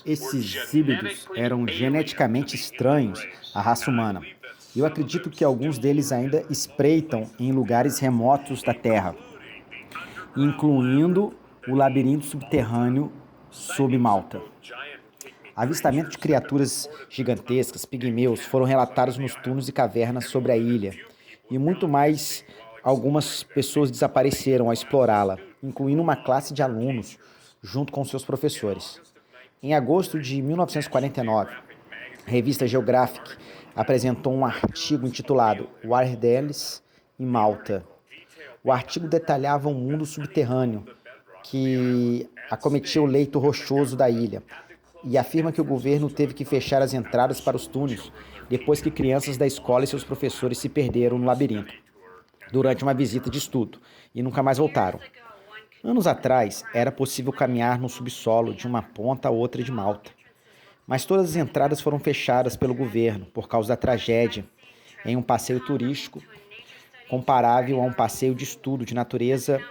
Esses híbridos eram geneticamente estranhos à raça humana. Eu acredito que alguns deles ainda espreitam em lugares remotos da Terra, incluindo o labirinto subterrâneo sob Malta. Avistamento de criaturas gigantescas, pigmeus, foram relatados nos túneis e cavernas sobre a ilha. E muito mais, algumas pessoas desapareceram ao explorá-la, incluindo uma classe de alunos, junto com seus professores. Em agosto de 1949, a revista Geographic apresentou um artigo intitulado Wardelis em Malta. O artigo detalhava um mundo subterrâneo que acometia o leito rochoso da ilha e afirma que o governo teve que fechar as entradas para os túneis depois que crianças da escola e seus professores se perderam no labirinto durante uma visita de estudo e nunca mais voltaram. Anos atrás, era possível caminhar no subsolo de uma ponta a outra de Malta, mas todas as entradas foram fechadas pelo governo por causa da tragédia em um passeio turístico comparável a um passeio de estudo de natureza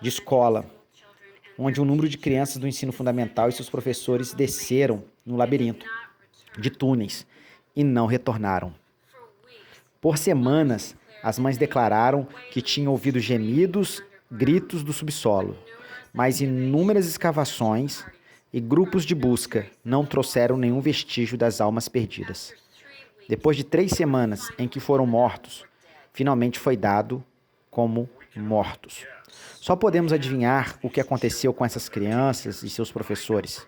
de escola, onde um número de crianças do ensino fundamental e seus professores desceram no labirinto de túneis e não retornaram. Por semanas, as mães declararam que tinham ouvido gemidos, gritos do subsolo, mas inúmeras escavações e grupos de busca não trouxeram nenhum vestígio das almas perdidas. Depois de 3 semanas em que foram mortos, finalmente foi dado como mortos. Só podemos adivinhar o que aconteceu com essas crianças e seus professores.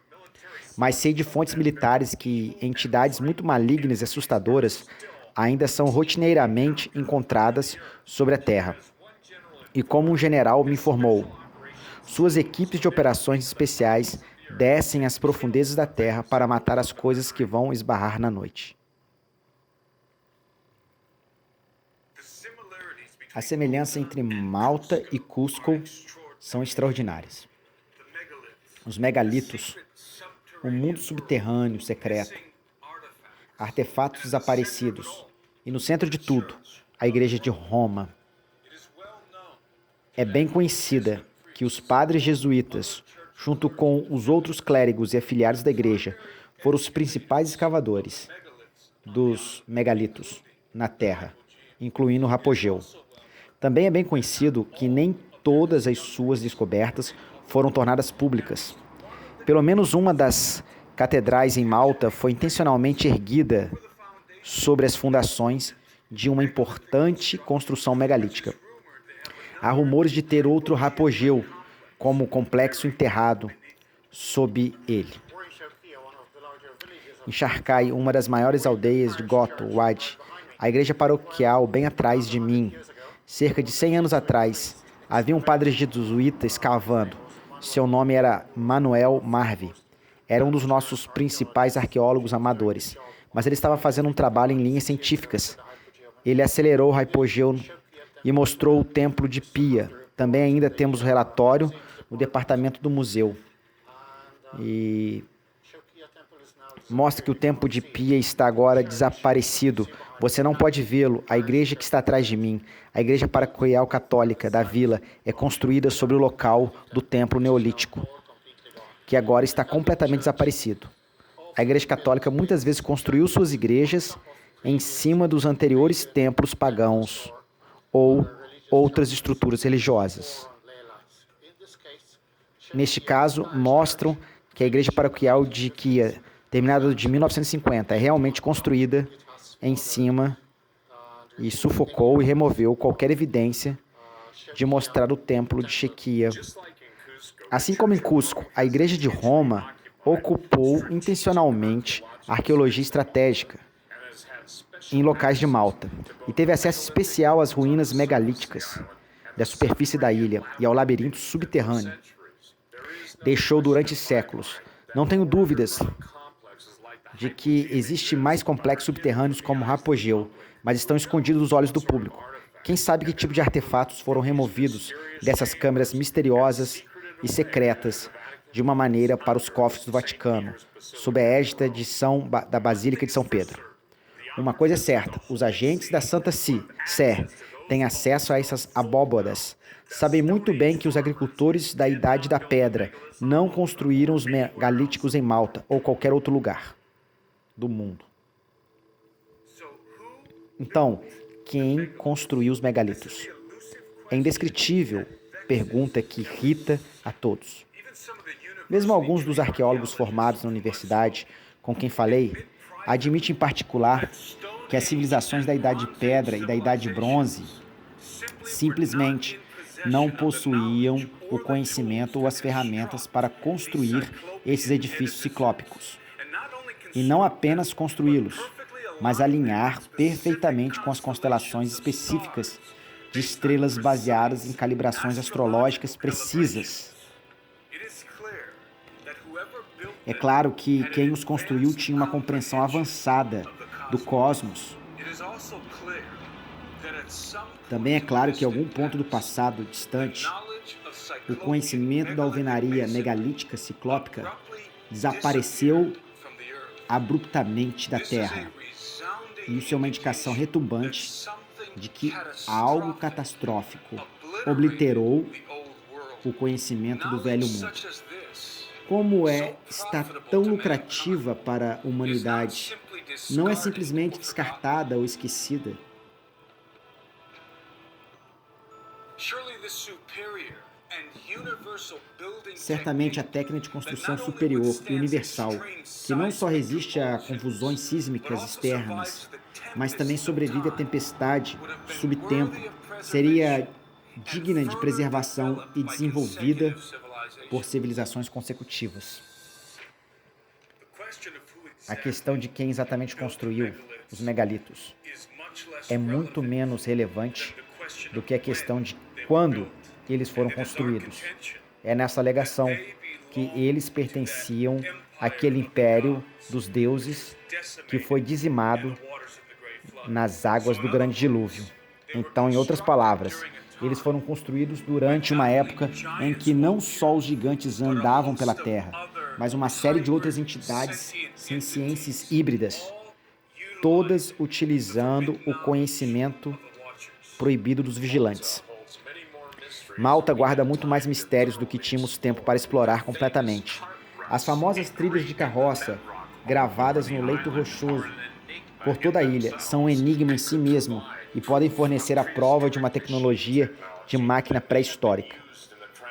Mas sei de fontes militares que entidades muito malignas e assustadoras ainda são rotineiramente encontradas sobre a Terra. E como um general me informou, suas equipes de operações especiais descem às profundezas da Terra para matar as coisas que vão esbarrar na noite. As semelhanças entre Malta e Cusco são extraordinárias. Os megalitos, o mundo subterrâneo secreto, artefatos desaparecidos e, no centro de tudo, a Igreja de Roma. É bem conhecida que os padres jesuítas, junto com os outros clérigos e afiliados da Igreja, foram os principais escavadores dos megalitos na Terra, incluindo o Rapogeu. Também é bem conhecido que nem todas as suas descobertas foram tornadas públicas. Pelo menos uma das catedrais em Malta foi intencionalmente erguida sobre as fundações de uma importante construção megalítica. Há rumores de ter outro Rapogeu como complexo enterrado sob ele. Em Charcai, uma das maiores aldeias de Goto, Wadi, a igreja paroquial bem atrás de mim, cerca de 100 anos atrás, havia um padre jesuíta escavando. Seu nome era Manuel Marvi. Era um dos nossos principais arqueólogos amadores, mas ele estava fazendo um trabalho em linhas científicas. Ele acelerou o Rapogeu e mostrou o templo de Pia. Também ainda temos o relatório no departamento do museu. E mostra que o templo de Pia está agora desaparecido. Você não pode vê-lo. A igreja que está atrás de mim, a igreja paroquial católica da vila, é construída sobre o local do templo neolítico, que agora está completamente desaparecido. A igreja católica muitas vezes construiu suas igrejas em cima dos anteriores templos pagãos ou outras estruturas religiosas. Neste caso, mostram que a igreja paroquial de Kia, terminada de 1950, é realmente construída em cima e sufocou e removeu qualquer evidência de mostrar o templo de Chequia. Assim como em Cusco, a igreja de Roma ocupou intencionalmente a arqueologia estratégica em locais de Malta e teve acesso especial às ruínas megalíticas da superfície da ilha e ao labirinto subterrâneo. Deixou durante séculos. Não tenho dúvidas de que existe mais complexos subterrâneos como Rapogeu, mas estão escondidos dos olhos do público. Quem sabe que tipo de artefatos foram removidos dessas câmeras misteriosas e secretas de uma maneira para os cofres do Vaticano, sob a égide da Basílica de São Pedro. Uma coisa é certa, os agentes da Santa Sé têm acesso a essas abóboras sabem muito bem que os agricultores da Idade da Pedra não construíram os megalíticos em Malta ou qualquer outro lugar do mundo. Então, quem construiu os megalitos? É indescritível pergunta que irrita a todos. Mesmo alguns dos arqueólogos formados na universidade com quem falei, admitem em particular que as civilizações da Idade de Pedra e da Idade de Bronze simplesmente não possuíam o conhecimento ou as ferramentas para construir esses edifícios ciclópicos. E não apenas construí-los, mas alinhar perfeitamente com as constelações específicas de estrelas baseadas em calibrações astrológicas precisas. É claro que quem os construiu tinha uma compreensão avançada do cosmos. Também é claro que em algum ponto do passado distante, o conhecimento da alvenaria megalítica ciclópica desapareceu abruptamente da Terra. E isso é uma indicação retumbante de que algo catastrófico obliterou o conhecimento do velho mundo. Como está tão lucrativa para a humanidade, não é simplesmente descartada ou esquecida. Certamente a técnica de construção superior e universal, que não só resiste a confusões sísmicas externas, mas também sobrevive à tempestade subtempo, seria digna de preservação e desenvolvida por civilizações consecutivas. A questão de quem exatamente construiu os megalitos é muito menos relevante do que a questão de quando eles foram construídos. É nessa alegação que eles pertenciam àquele império dos deuses que foi dizimado nas águas do grande dilúvio. Então, em outras palavras, eles foram construídos durante uma época em que não só os gigantes andavam pela Terra, mas uma série de outras entidades ciências híbridas, todas utilizando o conhecimento proibido dos vigilantes. Malta guarda muito mais mistérios do que tínhamos tempo para explorar completamente. As famosas trilhas de carroça, gravadas no leito rochoso por toda a ilha, são um enigma em si mesmo e podem fornecer a prova de uma tecnologia de máquina pré-histórica,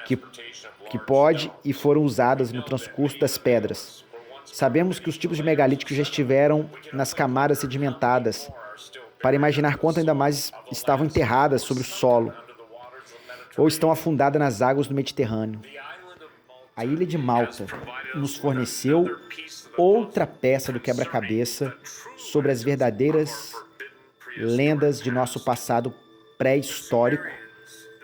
que pode e foram usadas no transcurso das pedras. Sabemos que os tipos de megalíticos já estiveram nas camadas sedimentadas, para imaginar quanto ainda mais estavam enterradas sob o solo, ou estão afundadas nas águas do Mediterrâneo. A ilha de Malta nos forneceu outra peça do quebra-cabeça sobre as verdadeiras lendas de nosso passado pré-histórico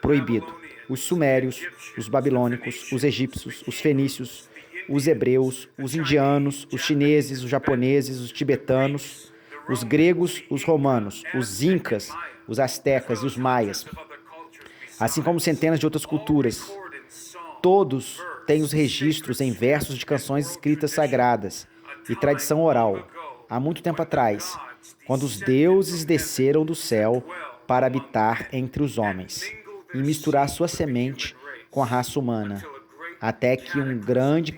proibido. Os sumérios, os babilônicos, os egípcios, os fenícios, os hebreus, os indianos, os chineses, os japoneses, os tibetanos, os gregos, os romanos, os incas, os astecas e os maias, assim como centenas de outras culturas. Todos têm os registros em versos de canções escritas sagradas e tradição oral, há muito tempo atrás, quando os deuses desceram do céu para habitar entre os homens e misturar sua semente com a raça humana, até que um grande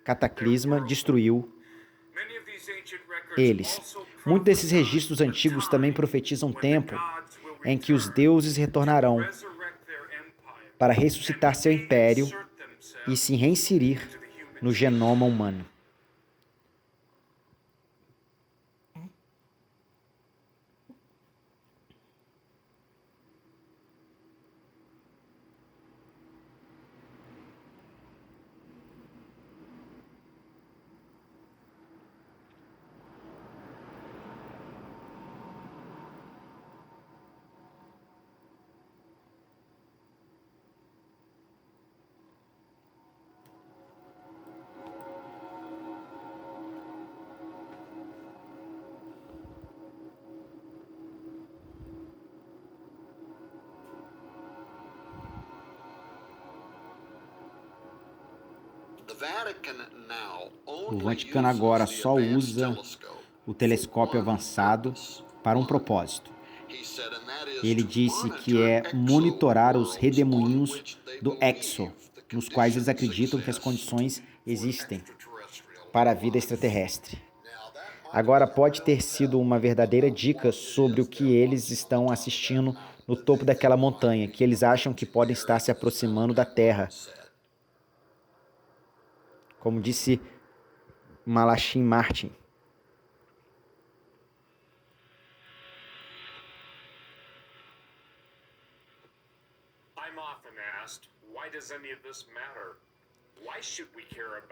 cataclisma destruiu eles. Muitos desses registros antigos também profetizam um tempo em que os deuses retornarão para ressuscitar seu império e se reinserir no genoma humano. O Vaticano agora só usa o telescópio avançado para um propósito: Ele disse que é monitorar os redemoinhos do Exo, nos quais eles acreditam que as condições existem para a vida extraterrestre. Agora, pode ter sido uma verdadeira dica sobre o que eles estão assistindo no topo daquela montanha, que eles acham que podem estar se aproximando da Terra. Como disse Malachim Martin.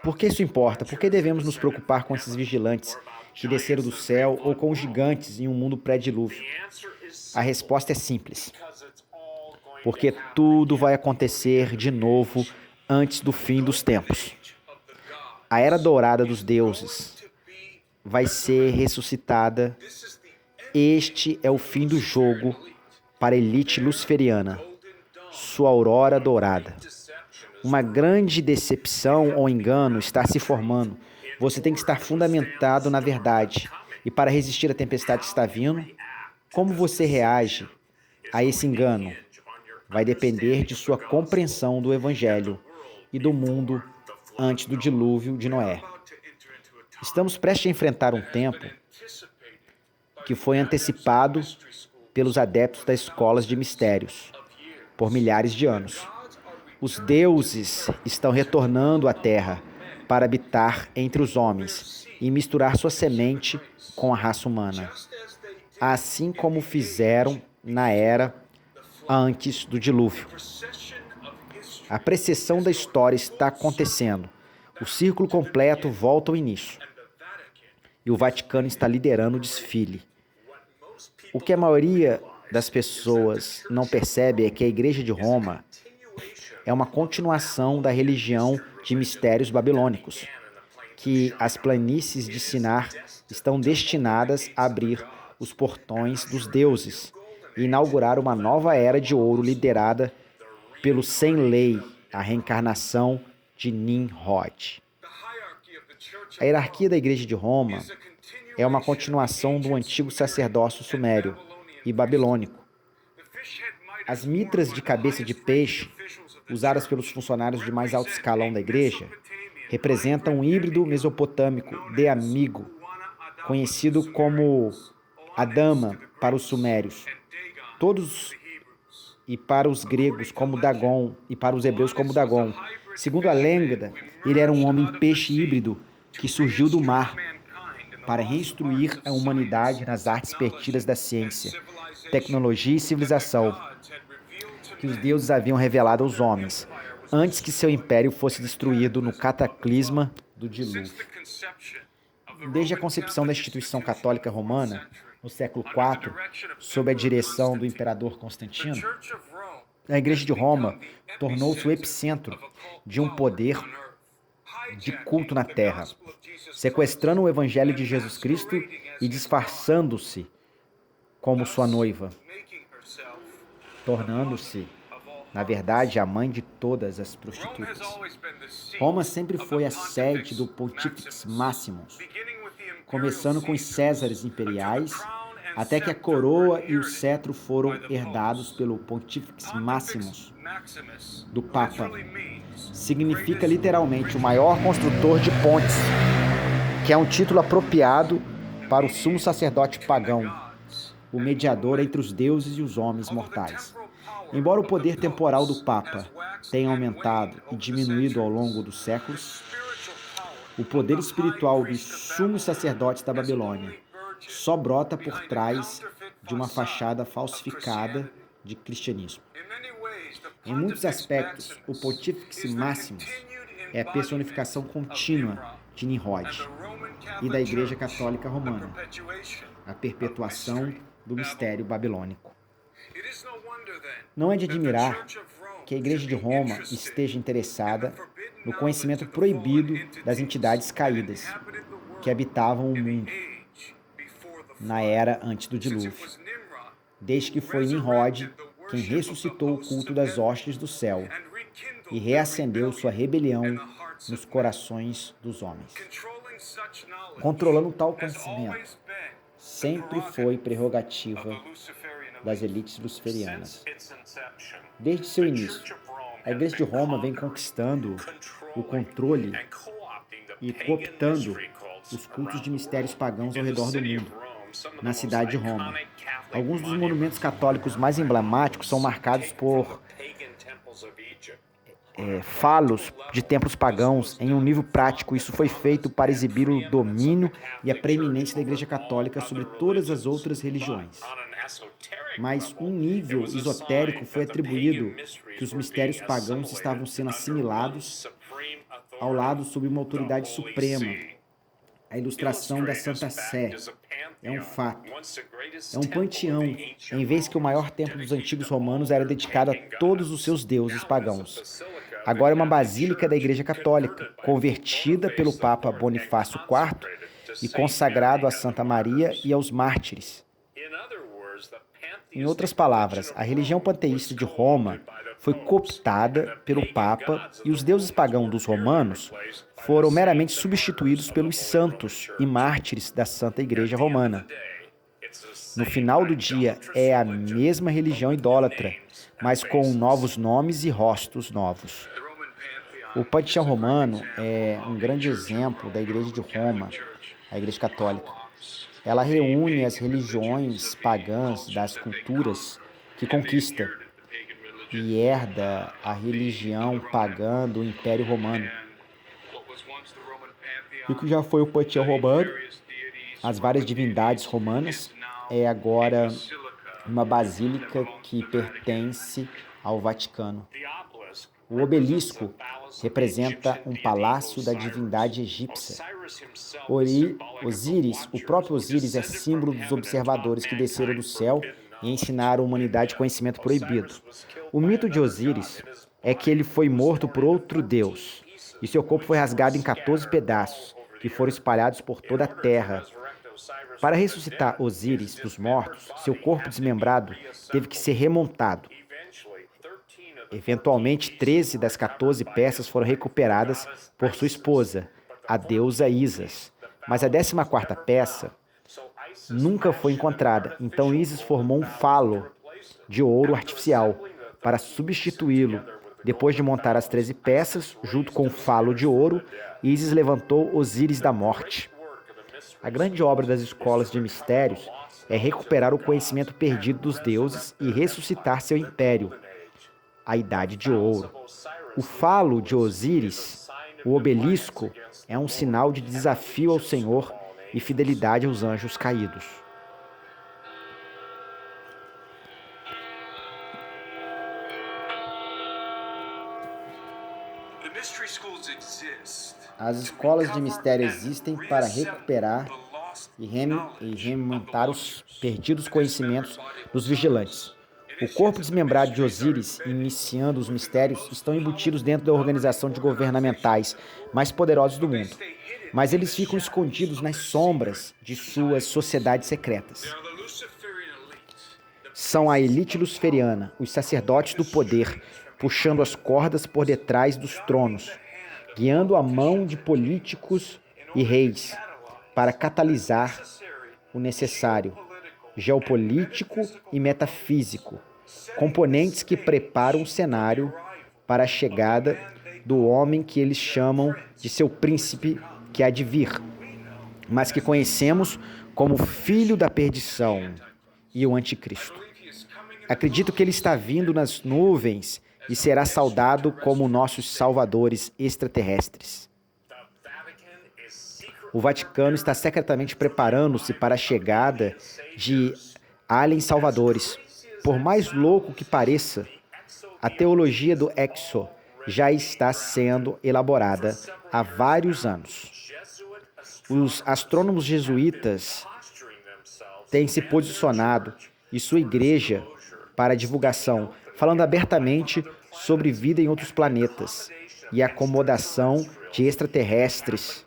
Por que isso importa? Por que devemos nos preocupar com esses vigilantes que desceram do céu ou com os gigantes em um mundo pré-dilúvio? A resposta é simples. Porque tudo vai acontecer de novo antes do fim dos tempos. A era dourada dos deuses vai ser ressuscitada. Este é o fim do jogo para a elite luciferiana, sua aurora dourada. Uma grande decepção ou engano está se formando. Você tem que estar fundamentado na verdade. E para resistir à tempestade que está vindo, como você reage a esse engano vai depender de sua compreensão do Evangelho e do mundo antes do dilúvio de Noé. Estamos prestes a enfrentar um tempo que foi antecipado pelos adeptos das escolas de mistérios por milhares de anos. Os deuses estão retornando à Terra para habitar entre os homens e misturar sua semente com a raça humana, assim como fizeram na era antes do dilúvio. A precessão da história está acontecendo. O círculo completo volta ao início. E o Vaticano está liderando o desfile. O que a maioria das pessoas não percebe é que a Igreja de Roma é uma continuação da religião de mistérios babilônicos, que as planícies de Sinar estão destinadas a abrir os portões dos deuses e inaugurar uma nova era de ouro liderada pelo sem-lei, a reencarnação de Nimrod. A hierarquia da Igreja de Roma é uma continuação do antigo sacerdócio sumério e babilônico. As mitras de cabeça de peixe, usadas pelos funcionários de mais alto escalão da igreja, representam um híbrido mesopotâmico de amigo, conhecido como Adama para os sumérios, todos e para os gregos como Dagon e para os hebreus como Dagon. Segundo a lenda, ele era um homem peixe híbrido que surgiu do mar para reinstruir a humanidade nas artes perdidas da ciência, tecnologia e civilização que os deuses haviam revelado aos homens, antes que seu império fosse destruído no cataclisma do dilúvio. Desde a concepção da instituição católica romana, no século IV, sob a direção do imperador Constantino, a Igreja de Roma tornou-se o epicentro de um poder de culto na Terra, sequestrando o Evangelho de Jesus Cristo e disfarçando-se como sua noiva, tornando-se, na verdade, a mãe de todas as prostitutas. Roma sempre foi a sede do Pontifex Maximus, começando com os Césares imperiais, até que a coroa e o cetro foram herdados pelo Pontifex Maximus do Papa. Significa literalmente o maior construtor de pontes, que é um título apropriado para o sumo sacerdote pagão, o mediador entre os deuses e os homens mortais. Embora o poder temporal do Papa tenha aumentado e diminuído ao longo dos séculos, o poder espiritual dos sumos sacerdotes da Babilônia só brota por trás de uma fachada falsificada de cristianismo. Em muitos aspectos, o Pontífice Maximus é a personificação contínua de Nimrod e da Igreja Católica Romana, a perpetuação do mistério babilônico. Não é de admirar que a Igreja de Roma esteja interessada no conhecimento proibido das entidades caídas que habitavam o mundo na era antes do dilúvio, desde que foi Nimrod quem ressuscitou o culto das hostes do céu e reacendeu sua rebelião nos corações dos homens. Controlando tal conhecimento sempre foi prerrogativa das elites luciferianas. Desde seu início, a Igreja de Roma vem conquistando o controle e cooptando os cultos de mistérios pagãos ao redor do mundo, na cidade de Roma. Alguns dos monumentos católicos mais emblemáticos são marcados por falos de templos pagãos. Em um nível prático, isso foi feito para exibir o domínio e a preeminência da Igreja Católica sobre todas as outras religiões. Mas um nível esotérico foi atribuído que os mistérios pagãos estavam sendo assimilados ao lado sob uma autoridade suprema. A ilustração da Santa Sé é um fato. É um panteão, em vez que o maior templo dos antigos romanos era dedicado a todos os seus deuses pagãos. Agora é uma basílica da Igreja Católica, convertida pelo Papa Bonifácio IV e consagrado a Santa Maria e aos mártires. Em outras palavras, a religião panteísta de Roma foi cooptada pelo Papa e os deuses pagãos dos romanos foram meramente substituídos pelos santos e mártires da Santa Igreja Romana. No final do dia, é a mesma religião idólatra, mas com novos nomes e rostos novos. O panteão romano é um grande exemplo da Igreja de Roma, a Igreja Católica. Ela reúne as religiões pagãs das culturas que conquista e herda a religião pagã do Império Romano. E o que já foi o panteão romano, as várias divindades romanas, é agora uma basílica que pertence ao Vaticano. O obelisco representa um palácio da divindade egípcia. Osíris, o próprio Osíris, é símbolo dos observadores que desceram do céu e ensinaram a humanidade conhecimento proibido. O mito de Osíris é que ele foi morto por outro deus, e seu corpo foi rasgado em 14 pedaços, que foram espalhados por toda a terra. Para ressuscitar Osíris dos mortos, seu corpo desmembrado teve que ser remontado. Eventualmente, 13 das 14 peças foram recuperadas por sua esposa, a deusa Ísis. Mas a 14ª peça nunca foi encontrada. Então Ísis formou um falo de ouro artificial para substituí-lo. Depois de montar as 13 peças, junto com o falo de ouro, Ísis levantou Osíris da morte. A grande obra das escolas de mistérios é recuperar o conhecimento perdido dos deuses e ressuscitar seu império, a Idade de Ouro. O falo de Osíris, o obelisco, é um sinal de desafio ao Senhor e fidelidade aos anjos caídos. As escolas de mistério existem para recuperar e remontar os perdidos conhecimentos dos vigilantes. O corpo desmembrado de Osíris, iniciando os mistérios, estão embutidos dentro da organização de governamentais mais poderosos do mundo. Mas eles ficam escondidos nas sombras de suas sociedades secretas. São a elite luciferiana, os sacerdotes do poder, puxando as cordas por detrás dos tronos, guiando a mão de políticos e reis para catalisar o necessário, geopolítico e metafísico, componentes que preparam o cenário para a chegada do homem que eles chamam de seu príncipe que há de vir, mas que conhecemos como filho da perdição e o anticristo. Acredito que ele está vindo nas nuvens e será saudado como nossos salvadores extraterrestres. O Vaticano está secretamente preparando-se para a chegada de aliens salvadores. Por mais louco que pareça, a teologia do Exo já está sendo elaborada há vários anos. Os astrônomos jesuítas têm se posicionado e sua igreja para a divulgação, falando abertamente sobre vida em outros planetas e a acomodação de extraterrestres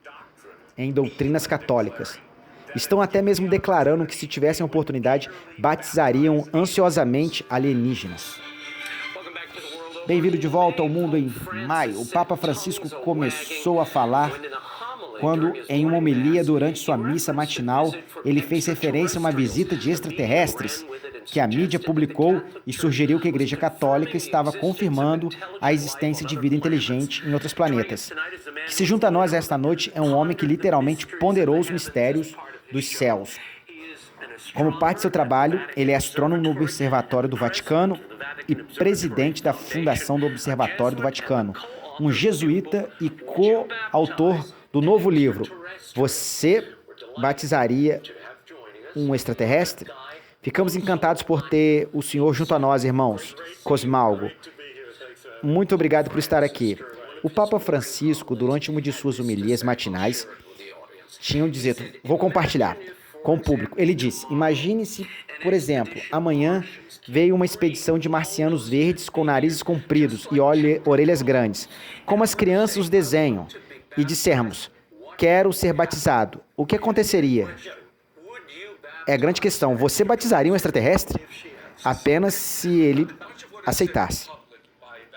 em doutrinas católicas. Estão até mesmo declarando que, se tivessem oportunidade, batizariam ansiosamente alienígenas. Bem-vindo de volta ao mundo em maio. O Papa Francisco começou a falar quando, em uma homilia durante sua missa matinal, ele fez referência a uma visita de extraterrestres que a mídia publicou e sugeriu que a Igreja Católica estava confirmando a existência de vida inteligente em outros planetas. Que se junta a nós esta noite é um homem que literalmente ponderou os mistérios dos céus. Como parte de seu trabalho, ele é astrônomo no Observatório do Vaticano e presidente da Fundação do Observatório do Vaticano, um jesuíta e coautor do novo livro Você Batizaria um Extraterrestre? Ficamos encantados por ter o senhor junto a nós, irmãos. Cosmalgo, muito obrigado por estar aqui. O Papa Francisco, durante uma de suas homilias matinais, tinha dito, vou compartilhar com o público. Ele disse, imagine-se, por exemplo, amanhã veio uma expedição de marcianos verdes com narizes compridos e orelhas grandes, como as crianças os desenham, e dissermos, quero ser batizado. O que aconteceria? É a grande questão. Você batizaria um extraterrestre? Apenas se ele aceitasse.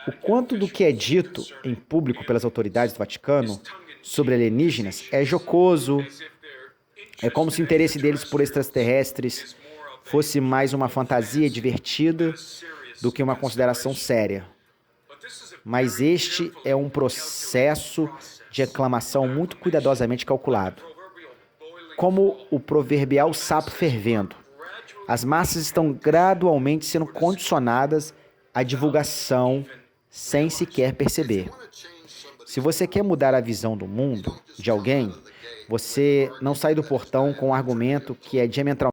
O quanto do que é dito em público pelas autoridades do Vaticano sobre alienígenas é jocoso. É como se o interesse deles por extraterrestres fosse mais uma fantasia divertida do que uma consideração séria. Mas este é um processo de aclamação muito cuidadosamente calculado. Como o proverbial sapo fervendo. As massas estão gradualmente sendo condicionadas à divulgação sem sequer perceber. Se você quer mudar a visão do mundo de alguém, você não sai do portão com um argumento que é diametralmente